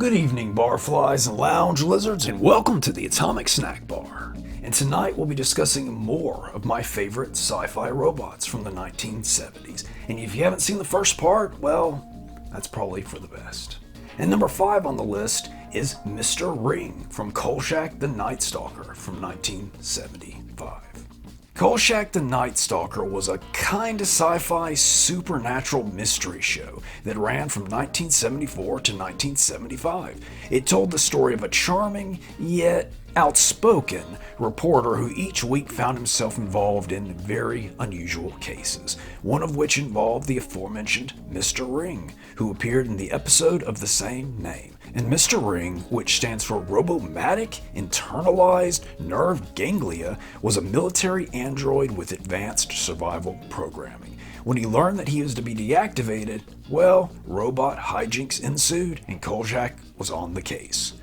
Good evening, barflies and lounge lizards, and welcome to the Atomic Snack Bar. And tonight we'll be discussing more of my favorite sci-fi robots from the 1970s. And if you haven't seen the first part, well, that's probably for the best. And number 5 on the list is Mr. Ring from Kolchak the Night Stalker from 1975. Kolchak the Night Stalker was a kind of sci-fi supernatural mystery show that ran from 1974 to 1975. It told the story of a charming, yet outspoken reporter who each week found himself involved in very unusual cases, one of which involved the aforementioned Mr. Ring, who appeared in the episode of the same name. And Mr. Ring, which stands for Robomatic Internalized Nerve Ganglia, was a military android with advanced survival programming. When he learned that he was to be deactivated, well, robot hijinks ensued and Kolchak was on the case.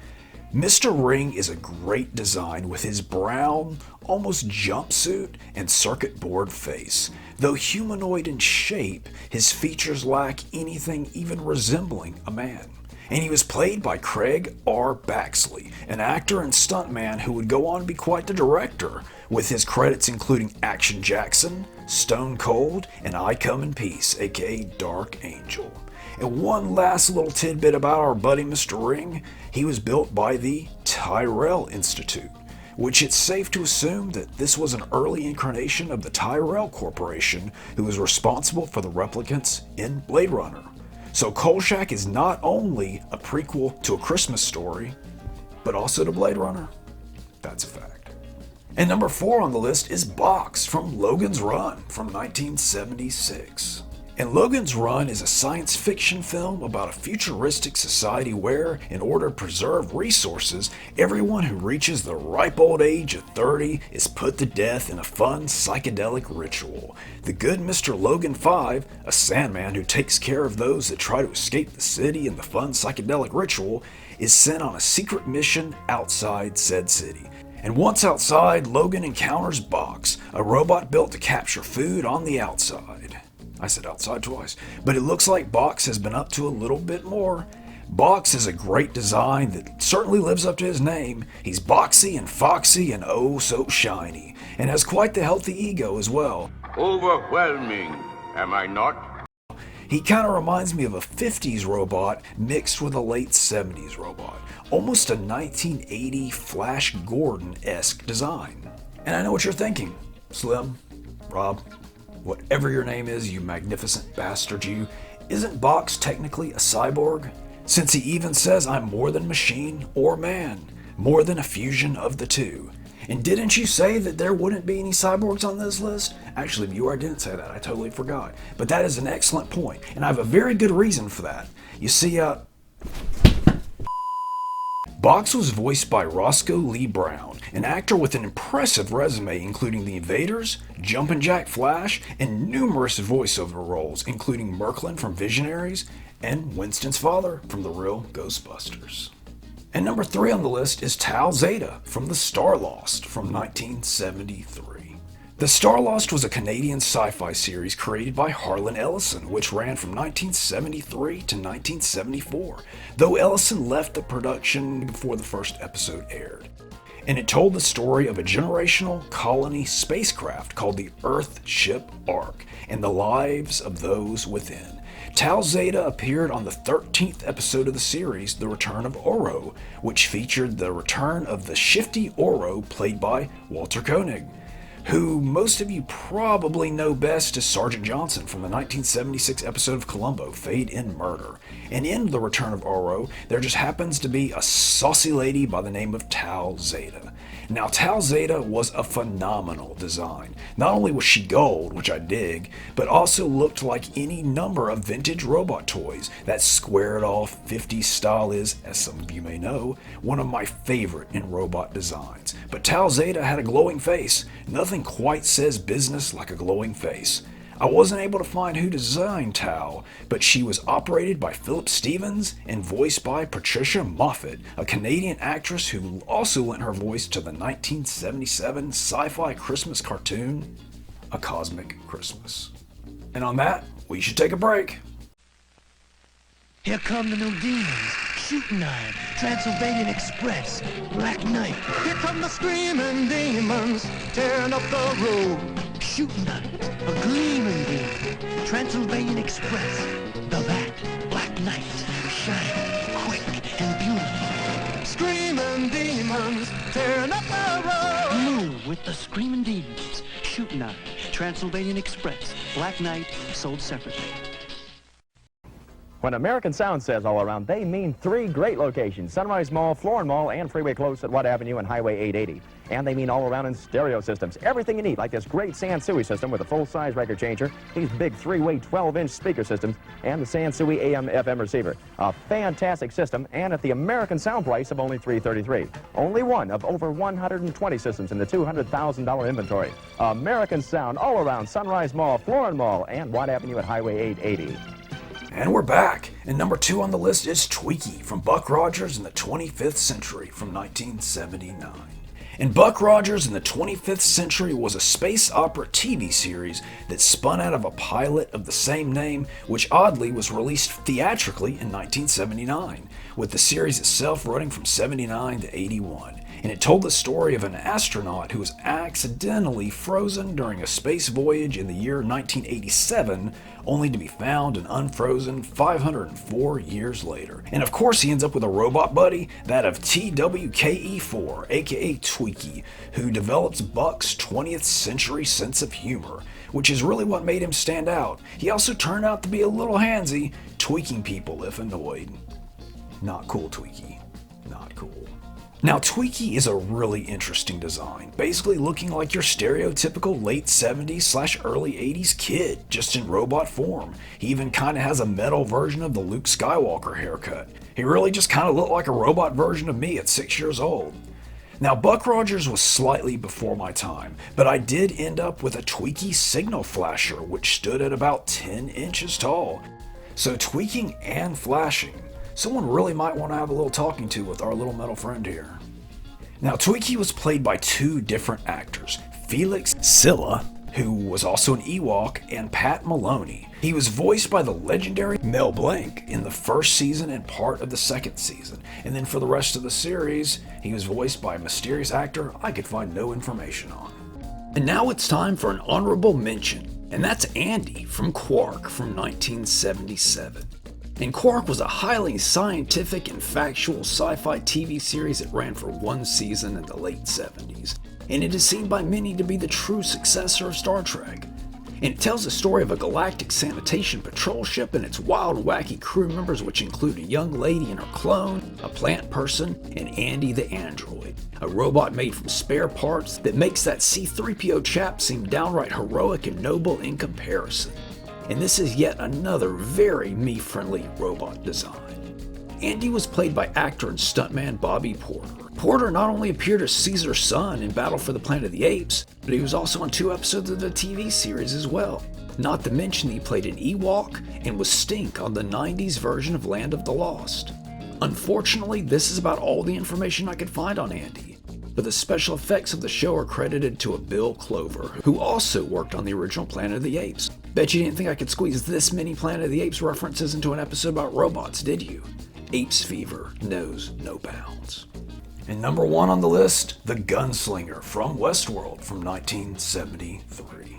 Mr. Ring is a great design with his brown, almost jumpsuit and circuit board face. Though humanoid in shape, his features lack anything even resembling a man. And he was played by Craig R. Baxley, an actor and stuntman who would go on to be quite the director, with his credits including Action Jackson, Stone Cold, and I Come in Peace, aka Dark Angel. And one last little tidbit about our buddy Mr. Ring, he was built by the Tyrell Institute, which it's safe to assume that this was an early incarnation of the Tyrell Corporation, who was responsible for the replicants in Blade Runner. So Kolchak is not only a prequel to A Christmas Story, but also to Blade Runner. That's a fact. And number 4 on the list is Box from Logan's Run from 1976. And Logan's Run is a science fiction film about a futuristic society where, in order to preserve resources, everyone who reaches the ripe old age of 30 is put to death in a fun psychedelic ritual. The good Mr. Logan 5, a Sandman who takes care of those that try to escape the city in the fun psychedelic ritual, is sent on a secret mission outside said city. And once outside, Logan encounters Box, a robot built to capture food on the outside. I said outside twice, but it looks like Box has been up to a little bit more. Box is a great design that certainly lives up to his name. He's boxy and foxy and oh so shiny, and has quite the healthy ego as well. Overwhelming, am I not? He kind of reminds me of a 50s robot mixed with a late 70s robot. Almost a 1980 Flash Gordon-esque design. And I know what you're thinking. Slim, Rob, whatever your name is, you magnificent bastard you, isn't Box technically a cyborg? Since he even says I'm more than machine or man, more than a fusion of the two. And didn't you say that there wouldn't be any cyborgs on this list? Actually, viewer, I didn't say that. I totally forgot. But that is an excellent point, and I have a very good reason for that. You see, Box was voiced by Roscoe Lee Brown, an actor with an impressive resume including The Invaders, Jumpin' Jack Flash, and numerous voiceover roles, including Merklin from Visionaries and Winston's father from The Real Ghostbusters. And number 3 on the list is Tal Zeta from The Starlost from 1973. The Starlost was a Canadian sci-fi series created by Harlan Ellison, which ran from 1973 to 1974, though Ellison left the production before the first episode aired. And it told the story of a generational colony spacecraft called the Earthship Ark and the lives of those within. Tal Zeta appeared on the 13th episode of the series, The Return of Oro, which featured the return of the shifty Oro played by Walter Koenig, who most of you probably know best as Sergeant Johnson from the 1976 episode of Columbo, Fade in Murder. And in The Return of Oro, there just happens to be a saucy lady by the name of Tal Zeta. Now, Tal Zeta was a phenomenal design. Not only was she gold, which I dig, but also looked like any number of vintage robot toys. That squared-off 50s style is, as some of you may know, one of my favorite in robot designs. But Tal Zeta had a glowing face. Nothing quite says business like a glowing face. I wasn't able to find who designed Tal, but she was operated by Philip Stevens and voiced by Patricia Moffat, a Canadian actress who also lent her voice to the 1977 sci-fi Christmas cartoon, A Cosmic Christmas. And on that, we should take a break. Here come the new demons. Shooting Iron, Transylvanian Express, Black Knight. Here come the screaming demons, tearing up the road. Shooting Iron, a gleaming beam, Transylvanian Express, the Bat, Black Knight, shiny, quick, and beautiful. Screaming demons, tearing up the road. Move with the screaming demons. Shooting Iron, Transylvanian Express, Black Knight, sold separately. When American Sound says all around, they mean 3 great locations: Sunrise Mall, Florin Mall, and Freeway Close at Watt Avenue and Highway 880. And they mean all around in stereo systems. Everything you need, like this great Sansui system with a full-size record changer, these big 3-way 12-inch speaker systems, and the Sansui AM/FM receiver. A fantastic system, and at the American Sound price of only $333. Only one of over 120 systems in the $200,000 inventory. American Sound all around Sunrise Mall, Florin Mall, and Watt Avenue at Highway 880. And we're back, and number 2 on the list is Tweaky from Buck Rogers in the 25th Century from 1979. And Buck Rogers in the 25th Century was a space opera TV series that spun out of a pilot of the same name, which oddly was released theatrically in 1979, with the series itself running from 79 to 81. And it told the story of an astronaut who was accidentally frozen during a space voyage in the year 1987, only to be found and unfrozen 504 years later. And of course he ends up with a robot buddy, that of TWKE4, aka Tweaky, who develops Buck's 20th century sense of humor, which is really what made him stand out. He also turned out to be a little handsy, tweaking people if annoyed. Not cool, Tweaky. Not cool. Now, Tweaky is a really interesting design, basically looking like your stereotypical late 70s/early 80s kid, just in robot form. He even kind of has a metal version of the Luke Skywalker haircut. He really just kind of looked like a robot version of me at 6 years old. Now, Buck Rogers was slightly before my time, but I did end up with a Tweaky signal flasher, which stood at about 10 inches tall. So tweaking and flashing, someone really might want to have a little talking to with our little metal friend here. Now, Tweaky was played by 2 different actors, Felix Silla, who was also an Ewok, and Pat Maloney. He was voiced by the legendary Mel Blanc in the first season and part of the second season, and then for the rest of the series, he was voiced by a mysterious actor I could find no information on. And now it's time for an honorable mention, and that's Andy from Quark from 1977. And Quark was a highly scientific and factual sci-fi TV series that ran for 1 season in the late 70s, and it is seen by many to be the true successor of Star Trek. And it tells the story of a galactic sanitation patrol ship and its wild and wacky crew members, which include a young lady and her clone, a plant person, and Andy the android, a robot made from spare parts that makes that C-3PO chap seem downright heroic and noble in comparison. And this is yet another very me-friendly robot design. Andy was played by actor and stuntman Bobby Porter. Porter not only appeared as Caesar's son in Battle for the Planet of the Apes, but he was also on 2 episodes of the TV series as well. Not to mention he played an Ewok and was Stink on the 90s version of Land of the Lost. Unfortunately, this is about all the information I could find on Andy, but the special effects of the show are credited to a Bill Clover, who also worked on the original Planet of the Apes. Bet you didn't think I could squeeze this many Planet of the Apes references into an episode about robots, did you? Apes fever knows no bounds. And number 1 on the list, the Gunslinger from Westworld from 1973.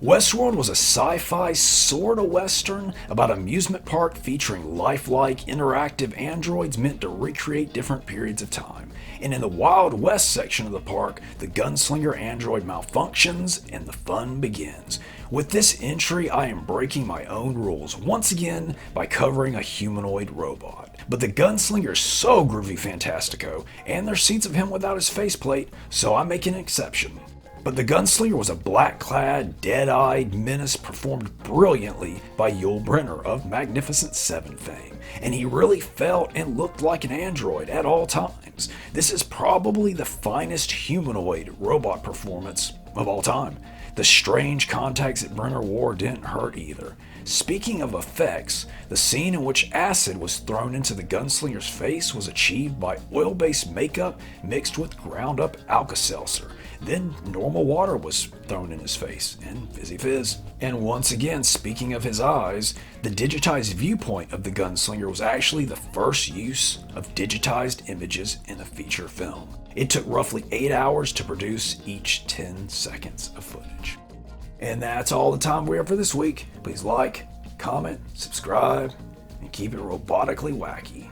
Westworld was a sci-fi sort of western about an amusement park featuring lifelike interactive androids meant to recreate different periods of time. And in the Wild West section of the park, the Gunslinger android malfunctions and the fun begins. With this entry, I am breaking my own rules once again by covering a humanoid robot. But the Gunslinger is so groovy fantastico, and there's scenes of him without his faceplate, so I'm making an exception. But the Gunslinger was a black-clad, dead-eyed menace performed brilliantly by Yul Brynner of Magnificent Seven fame, and he really felt and looked like an android at all times. This is probably the finest humanoid robot performance of all time. The strange contacts that Brynner wore didn't hurt either. Speaking of effects, the scene in which acid was thrown into the gunslinger's face was achieved by oil-based makeup mixed with ground-up Alka-Seltzer. Then normal water was thrown in his face, and fizzy fizz. And once again, speaking of his eyes, the digitized viewpoint of the gunslinger was actually the first use of digitized images in a feature film. It took roughly 8 hours to produce each 10 seconds of footage. And that's all the time we have for this week. Please like, comment, subscribe, and keep it robotically wacky.